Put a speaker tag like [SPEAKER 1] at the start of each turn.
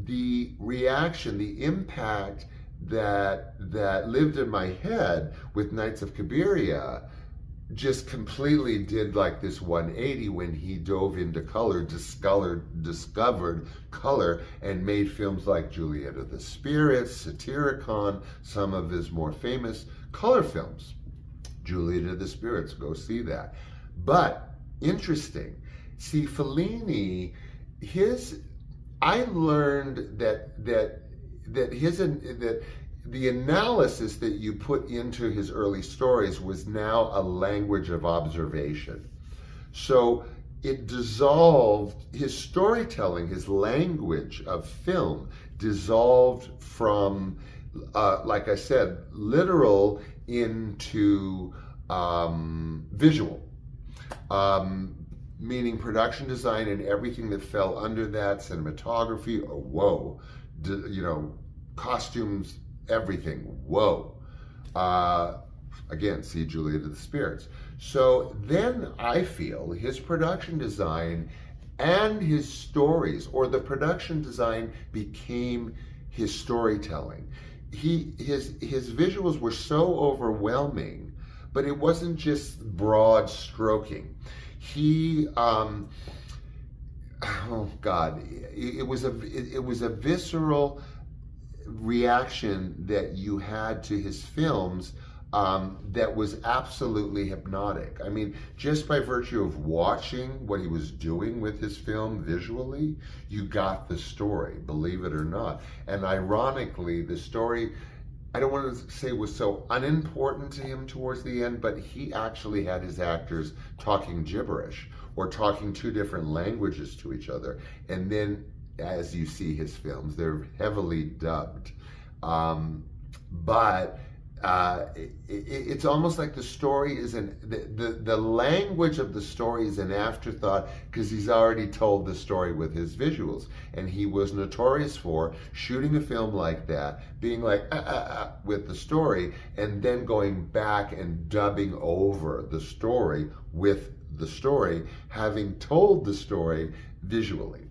[SPEAKER 1] the reaction, the impact that lived in my head with Knights of Cabiria just completely did like this 180 when he dove into color, discovered color, and made films like Juliet of the Spirits, Satyricon, some of his more famous color films. Juliet of the Spirits, go see that. But interesting, see, Fellini, I learned that the analysis that you put into his early stories was now a language of observation. So it dissolved, his storytelling, his language of film dissolved from, like I said, literal into visual. Meaning production design and everything that fell under that, cinematography, oh, whoa, costumes, everything, whoa. Again, see Juliet of the Spirits. So then I feel his production design and his stories, or the production design became his storytelling. His visuals were so overwhelming, but it wasn't just broad stroking. Oh God, it was a visceral reaction that you had to his films that was absolutely hypnotic. I mean, just by virtue of watching what he was doing with his film visually, you got the story, believe it or not. And ironically, the story, I don't want to say was so unimportant to him towards the end, but he actually had his actors talking gibberish or talking two different languages to each other. And then, as you see his films, they're heavily dubbed. It's almost like the story is the language of the story is an afterthought, because he's already told the story with his visuals. And he was notorious for shooting a film like that, being like, with the story, and then going back and dubbing over the story with the story, having told the story visually.